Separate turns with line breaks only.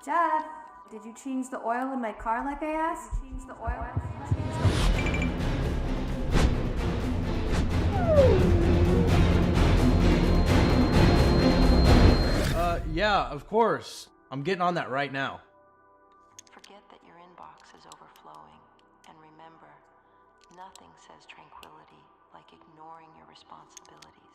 Jeff, did you change the oil in my car like I asked?
Yeah, of course. I'm getting on that right now.
Forget that your inbox is overflowing, and remember, nothing says tranquility like ignoring your responsibilities.